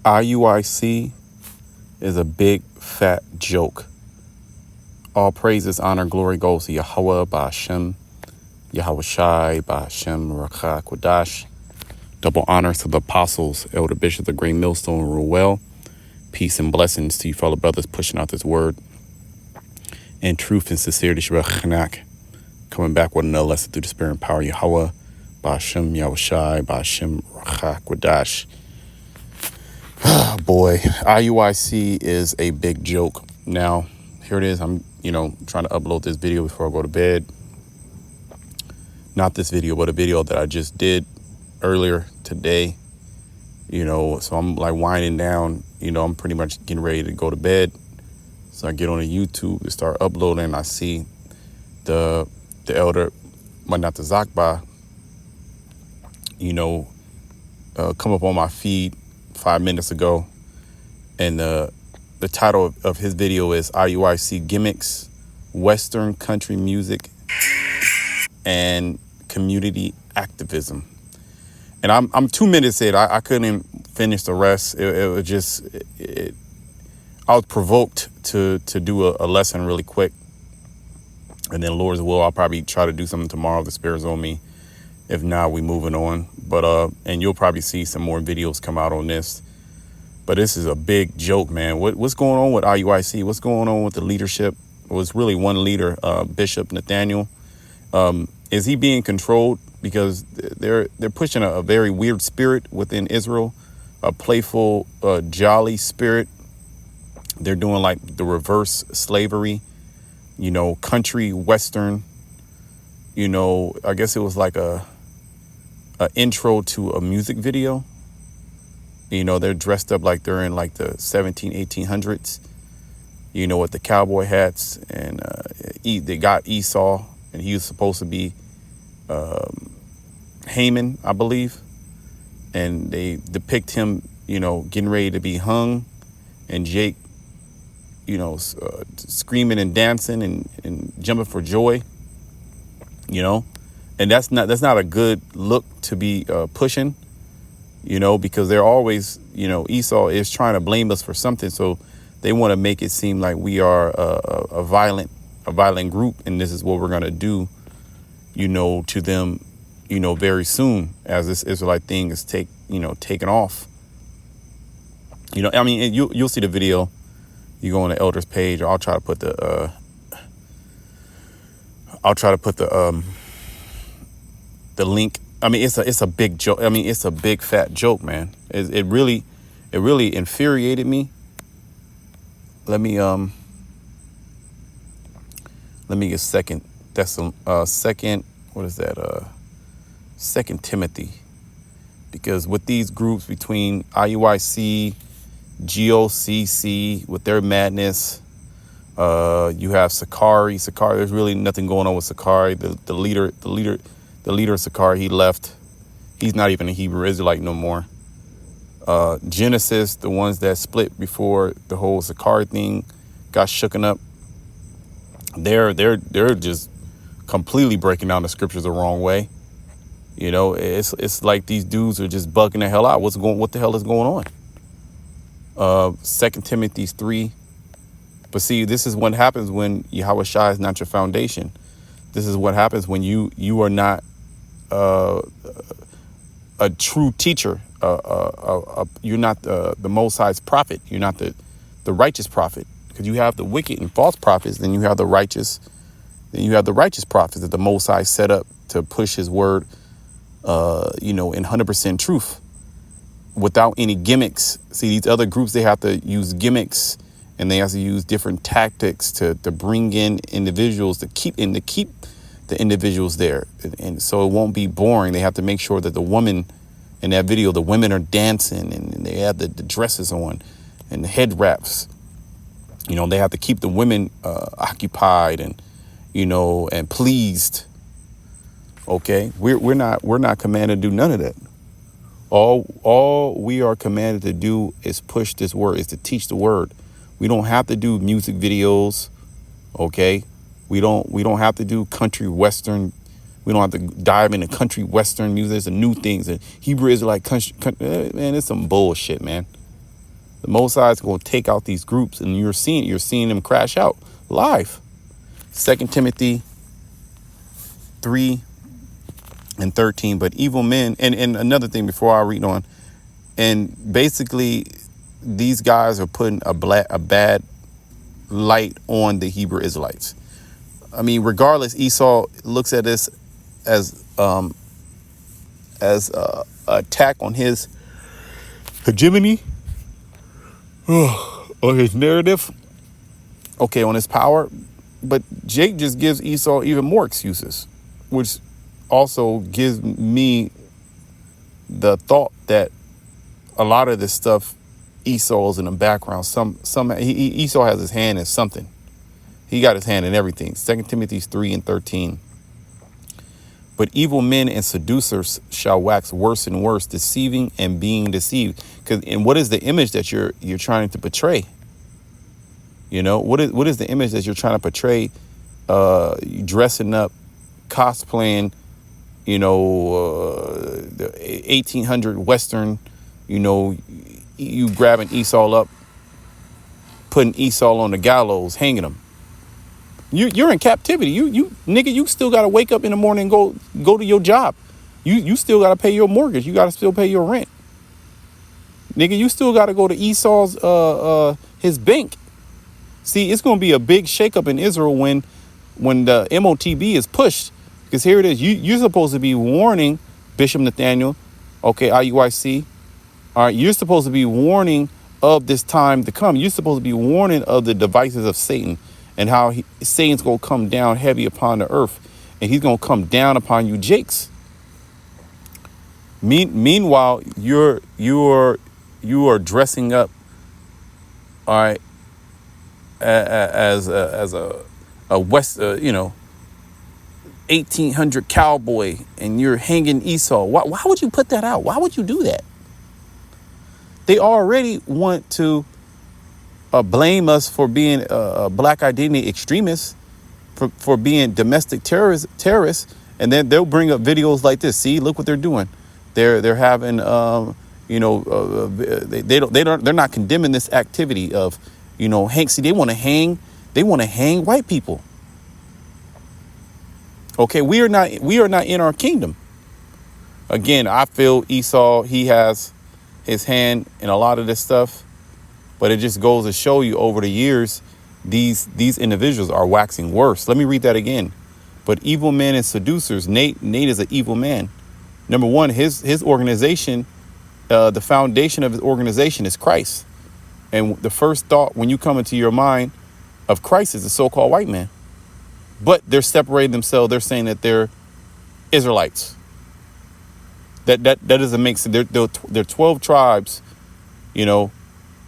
IUIC is a big fat joke. All praises, honor, glory goes to Yahweh Ba'Shem, Yahweh Shai Ba'Shem Rakha Kwadash. Double honors to the apostles, Elder Bishop, the Great Millstone, rule well. Peace and blessings to you fellow brothers pushing out this word. And truth and sincerity, Shrechanak, coming back with another lesson through the spirit and power, Yahweh Ba'Shem, Yahweh Shai Ba'Shem Rakha Kwadash. Boy, IUIC is a big joke. Now, here it is. I'm, trying to upload this video before I go to bed. Not this video, but a video that I just did earlier today. So I'm like winding down. I'm pretty much getting ready to go to bed. So I get on the YouTube and start uploading. And I see the elder, not the Zakba, come up on my feed 5 minutes ago, and the title of his video is IUIC Gimmicks, Western Country Music, and Community Activism. And I'm 2 minutes in. I couldn't even finish the rest. It was just, I was provoked to do a lesson really quick. And then Lord's will, I'll probably try to do something tomorrow if the Spirit's on me. If not, we moving on. But and you'll probably see some more videos come out on this. But this is a big joke, man. What's going on with IUIC? What's going on with the leadership? It was really one leader, Bishop Nathaniel. Is he being controlled? Because they're pushing a very weird spirit within Israel, a playful, jolly spirit. They're doing like the reverse slavery, country Western. I guess it was like a intro to a music video. They're dressed up like they're in like the 1800s, with the cowboy hats, and they got Esau, and he was supposed to be Haman, I believe. And they depict him, getting ready to be hung, and Jake, screaming and dancing and jumping for joy, and that's not a good look to be pushing. Because they're always, Esau is trying to blame us for something. So they want to make it seem like we are a violent group. And this is what we're going to do, to them, very soon as this Israelite thing is taken off. You'll see the video. You go on the elders page, or I'll try to put the link. It's a big joke. It's a big fat joke, man. It really infuriated me. Let me get second. That's second. What is that? Second Timothy. Because with these groups between IUIC, GOCC, with their madness, you have Sakari. There's really nothing going on with Sakari. The leader of Sakari, he left. He's not even a Hebrew Israelite no more. Genesis, the ones that split before the whole Sakari thing got shooken up, they're just completely breaking down the scriptures the wrong way. It's like these dudes are just bugging the hell out. What the hell is going on? 2 Timothy 3. But see, this is what happens when Yahweh Shai is not your foundation. This is what happens when you are not a true teacher. You're not the Most High's prophet. You're not the righteous prophet. Because you have the wicked and false prophets, then you have the righteous. Then you have the righteous prophets that the Most High set up to push His word, in 100% truth, without any gimmicks. See, these other groups, they have to use gimmicks, and they have to use different tactics to bring in individuals to keep the individuals there, and so it won't be boring. They have to make sure that the woman in that video, the women are dancing, and they have the dresses on and the head wraps. They have to keep the women occupied and and pleased. Okay, we're not commanded to do none of that. All we are commanded to do is push this word, is to teach the word. We don't have to do music videos. Okay, we don't have to do country western. We don't have to dive into country western music. There's some new things, and Hebrew Israelite country, man, it's some bullshit, man. The Most High is going to take out these groups, and you're seeing them crash out live. 2 Timothy 3:13. But evil men, and another thing before I read on, and basically these guys are putting a bad light on the Hebrew Israelites. I mean, regardless, Esau looks at this as a attack on his hegemony, on his narrative, okay, on his power. But Jake just gives Esau even more excuses, which also gives me the thought that a lot of this stuff, Esau's in the background. Esau has his hand in something. He got his hand in everything. 2 Timothy 3:13. But evil men and seducers shall wax worse and worse, deceiving and being deceived. And what is the image that you're trying to portray? You know, what is the image that you're trying to portray? Dressing up, cosplaying, you know, the 1800 Western, you know, you grabbing Esau up, putting Esau on the gallows, hanging him. You're in captivity. You nigga, you still got to wake up in the morning and go to your job. You still got to pay your mortgage. You got to still pay your rent. Nigga, you still got to go to Esau's his bank. See, it's going to be a big shakeup in Israel when the MOTB is pushed. Because here it is. You're supposed to be warning Bishop Nathaniel, okay, Iuic. All right, you're supposed to be warning of this time to come. You're supposed to be warning of the devices of Satan and how Satan's going to come down heavy upon the earth. And he's going to come down upon you, Jakes. Meanwhile, you are dressing up, all right, as a West, 1800 cowboy, and you're hanging Esau. Why would you put that out? Why would you do that? They already want to blame us for being black identity extremists, for being domestic terrorists, and then they'll bring up videos like this. See, look what they're doing. They're having they're not condemning this activity of, you know, See, they want to hang white people. Okay, we are not in our kingdom. Again, I feel Esau, he has his hand in a lot of this stuff, but it just goes to show you over the years, these individuals are waxing worse. Let me read that again. But evil men and seducers, Nate is an evil man. Number one, his organization, the foundation of his organization is Christ. And the first thought when you come into your mind of Christ is the so-called white man. But they're separating themselves. They're saying that they're Israelites. That doesn't make sense. They're 12 tribes. You know,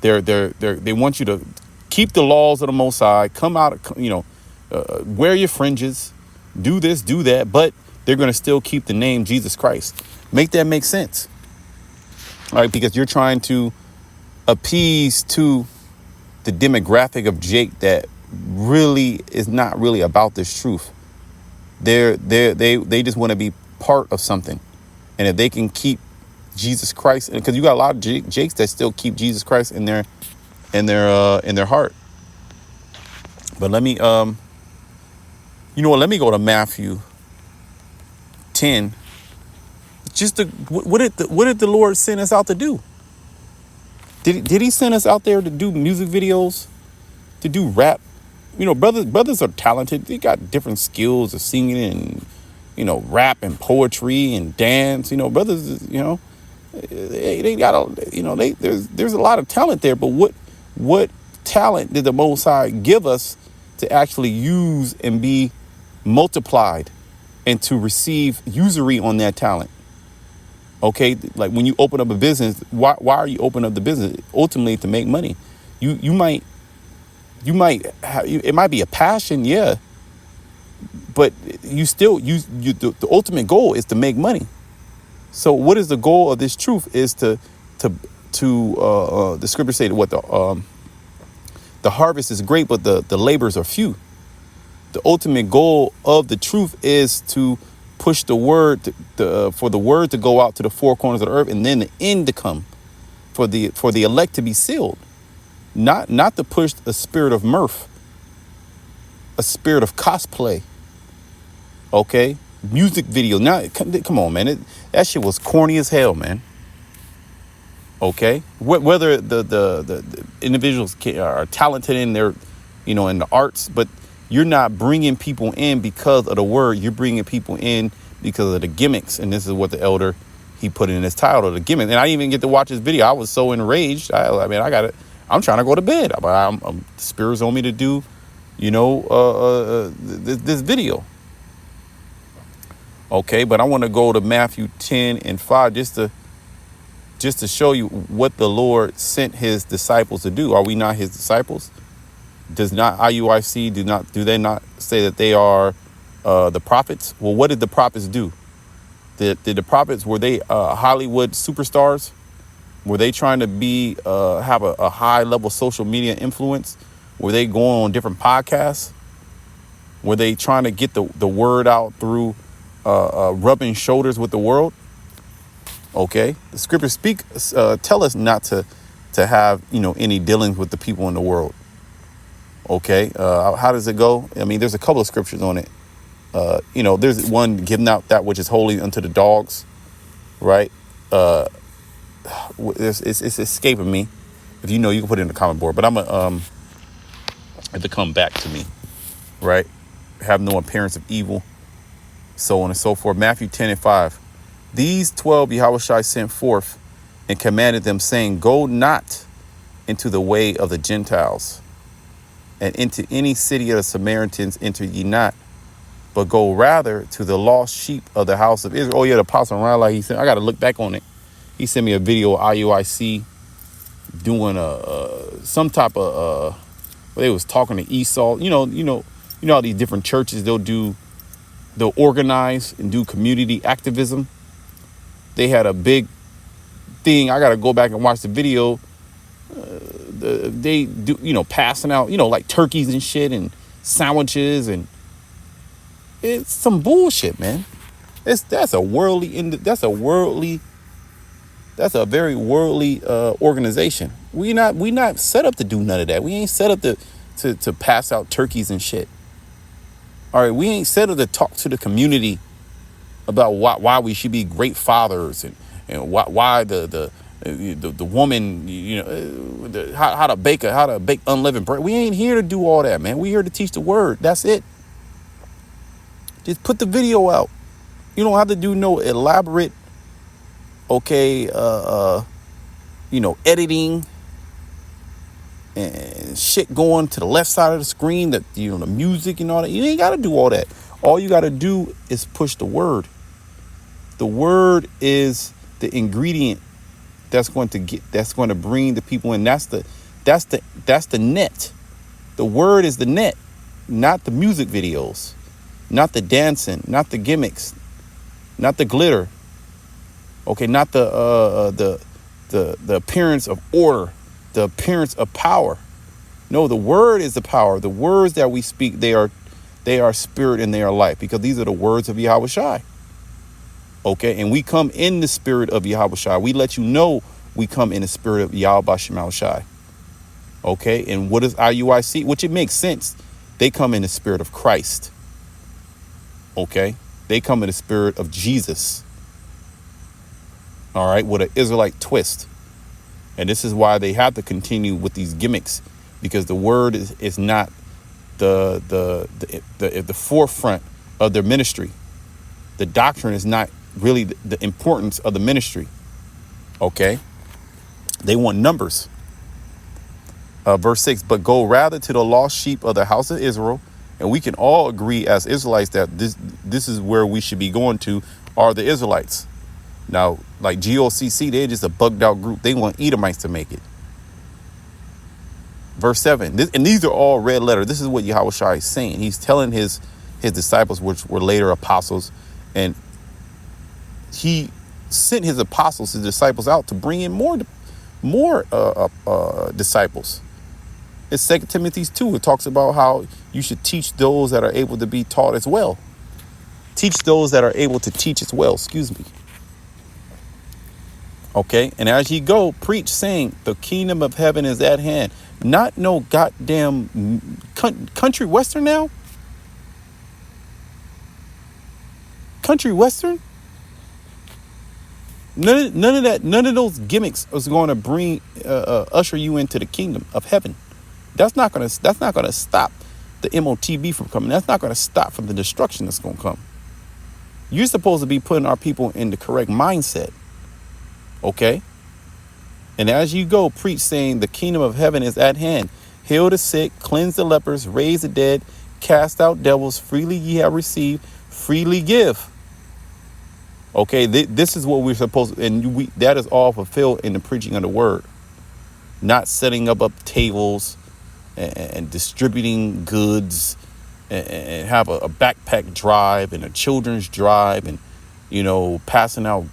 they want you to keep the laws of the Most High. Come out, wear your fringes, do this, do that. But they're going to still keep the name Jesus Christ. Make that make sense. All right, because you're trying to appease to the demographic of Jake that really is not really about this truth. They just want to be part of something. And if they can keep Jesus Christ, because you got a lot of Jakes that still keep Jesus Christ in their heart. But let me let me go to Matthew 10. What did the Lord send us out to do? Did he send us out there to do music videos, to do rap? You know, brothers are talented. They got different skills of singing and, rap and poetry and dance. You know, brothers, they got there's a lot of talent there. But what talent did the Most High give us to actually use and be multiplied and to receive usury on that talent? Okay, like when you open up a business, why are you opening up the business? Ultimately, to make money. You might have, it might be a passion, yeah, but you still the ultimate goal is to make money. So what is the goal of this truth? Is to the scriptures say that what the harvest is great, but the labors are few. The ultimate goal of the truth is to push the word for the word to go out to the four corners of the earth, and then the end to come. for the elect to be sealed, not to push a spirit of mirth, a spirit of cosplay. Okay, music video. Now, come on, man. That shit was corny as hell, man. Okay, whether the individuals are talented in their, in the arts, but you're not bringing people in because of the word. You're bringing people in because of the gimmicks, and this is what the elder he put in his title, the gimmick. And I didn't even get to watch this video. I was so enraged. I mean, I got it. I'm trying to go to bed. I'm spirits on me to do, this video. Okay, but I want to go to Matthew 10:5 just to show you what the Lord sent his disciples to do. Are we not his disciples? Does not IUIC do they not say that they are the prophets? Well, what did the prophets do? Did the prophets, were they Hollywood superstars? Were they trying to have a high level social media influence? Were they going on different podcasts? Were they trying to get the word out through rubbing shoulders with the world? Okay, the scriptures tell us not to have any dealings with the people in the world. Okay, how does it go? I mean, there's a couple of scriptures on it. There's one, giving out that which is holy unto the dogs, right? It's escaping me. If you can put it in the comment board. But I'm have to come back to me, right? Have no appearance of evil, so on and so forth. Matthew 10:5. These 12 Yahushua sent forth and commanded them, saying, "Go not into the way of the Gentiles, and into any city of the Samaritans enter ye not, but go rather to the lost sheep of the house of Israel." Oh yeah, the Apostle Riley, he said, I got to look back on it. He sent me a video of IUIC doing some type of where they was talking to Esau. You know how these different churches they'll organize and do community activism. They had a big thing. I got to go back and watch the video. They do passing out like turkeys and shit and sandwiches, and it's some bullshit, man. That's a very worldly organization. We not set up to do none of that. We ain't set up to pass out turkeys and shit. All right, we ain't set up to talk to the community about why we should be great fathers and why the woman, how to bake unleavened bread. We ain't here to do all that, man. We here to teach the word. That's it. Just put the video out. You don't have to do no elaborate, editing and shit going to the left side of the screen, that the music and all that. You ain't got to do all that. All you got to do is push the word. The word is the ingredient that's going to bring the people in. That's the net. The word is the net, not the music videos, not the dancing, not the gimmicks, not the glitter. Okay, not the appearance of order, the appearance of power. No, the word is the power. The words that we speak, they are spirit and they are life, because these are the words of Yahushua. Okay, and we come in the spirit of Yahushua. We let you know we come in the spirit of Yahweh Shema Shai. Okay, and what is IUIC? Which it makes sense. They come in the spirit of Christ. Okay, they come in the spirit of Jesus. All right, with an Israelite twist. And this is why they have to continue with these gimmicks, because the word is not the forefront of their ministry. The doctrine is not really the importance of the ministry. Okay, they want numbers. Verse 6, but go rather to the lost sheep of the house of Israel. And we can all agree as Israelites that this is where we should be going to, are the Israelites. Now, like GOCC, they're just a bugged out group. They want Edomites to make it. Verse 7, and these are all red letter. This is what Yahushua is saying. He's telling his disciples, which were later apostles, and he sent his apostles, his disciples, out to bring in more disciples. It's 2 Timothy 2. It talks about how you should teach those that are able to be taught as well. Teach those that are able to teach as well. Excuse me. Okay. And as ye go, preach, saying, the kingdom of heaven is at hand. Not no goddamn country western now. Country western. None of that. None of those gimmicks is going to bring usher you into the kingdom of heaven. That's not gonna stop the MOTB from coming. That's not gonna stop from the destruction that's gonna come. You're supposed to be putting our people in the correct mindset. Okay. And as you go, preach, saying, the kingdom of heaven is at hand. Heal the sick, cleanse the lepers, raise the dead, cast out devils. Freely ye have received, freely give. Okay, this is what we're supposed to, and that is all fulfilled in the preaching of the word. Not setting up tables and distributing goods and have a backpack drive and a children's drive and, passing out,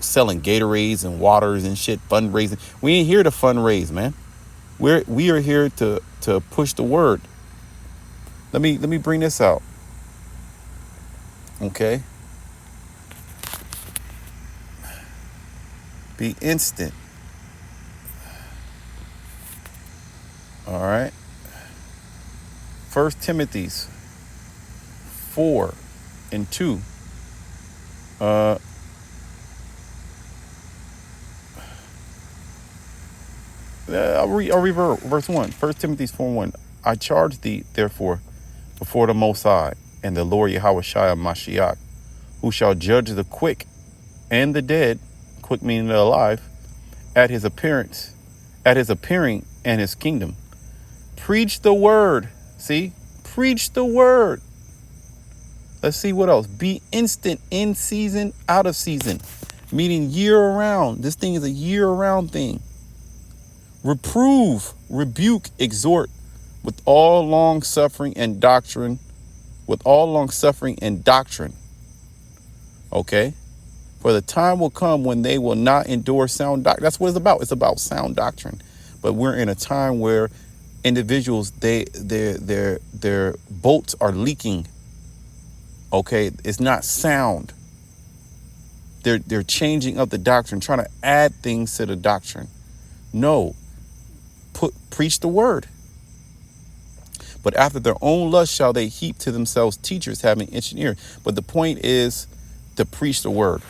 selling Gatorades and waters and shit, fundraising. We ain't here to fundraise, man. We are here to push the word. Let me bring this out. Okay. Be instant. All right. 1 Timothy 4:2. I'll read verse 1. 1 Timothy 4:1. I charge thee, therefore, before the Most High and the Lord Yahushua Mashiach, who shall judge the quick and the dead, quick meaning the alive, at his appearing and his kingdom. Preach the word. See? Preach the word. Let's see what else. Be instant, in season, out of season. Meaning year round. This thing is a year round thing. Reprove, rebuke, exhort with all long suffering and doctrine. With all long suffering and doctrine. Okay? For the time will come when they will not endure sound doctrine. That's what it's about. It's about sound doctrine. But we're in a time where individuals, their boats are leaking. Okay, it's not sound. They're changing up the doctrine, trying to add things to the doctrine. No, preach the word. But after their own lust shall they heap to themselves teachers having itching ears. But the point is to preach the word.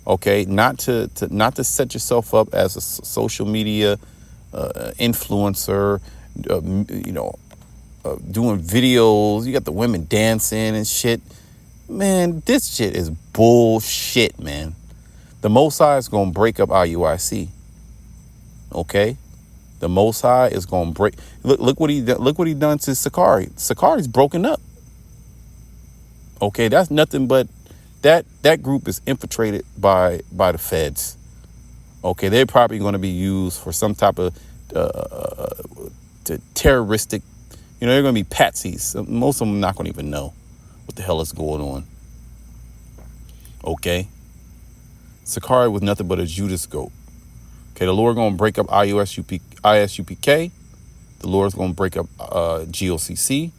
Okay, not to set yourself up as a social media influencer, doing videos. You got the women dancing and shit. Man, this shit is bullshit, man. The Most High is going to break up Iuic. Okay? The Most High is going to break. Look what he done to Sakari. Sakari's broken up. Okay, that's nothing but that group is infiltrated by the feds. Okay, they're probably going to be used for some type of terroristic. They're going to be patsies. Most of them not going to even know what the hell is going on. Okay, Sakari was nothing but a Judas goat. Okay, the Lord going to break up ISUPK. The Lord's going to break up GOCC.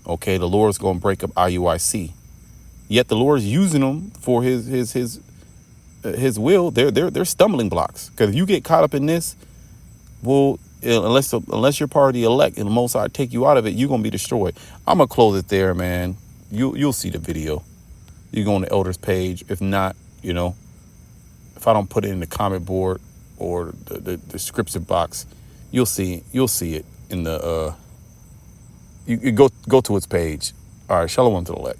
Okay, the Lord's going to break up IUIC. Yet the Lord's using them for his will. They're stumbling blocks. Because if you get caught up in this, well, unless you're part of the elect and the Most High take you out of it, you're gonna be destroyed. I'm gonna close it there, man. You'll see the video. You go on the elders page. If not, if I don't put it in the comment board or the description box, you'll see it in the you go to its page. All right, shalom to the elect.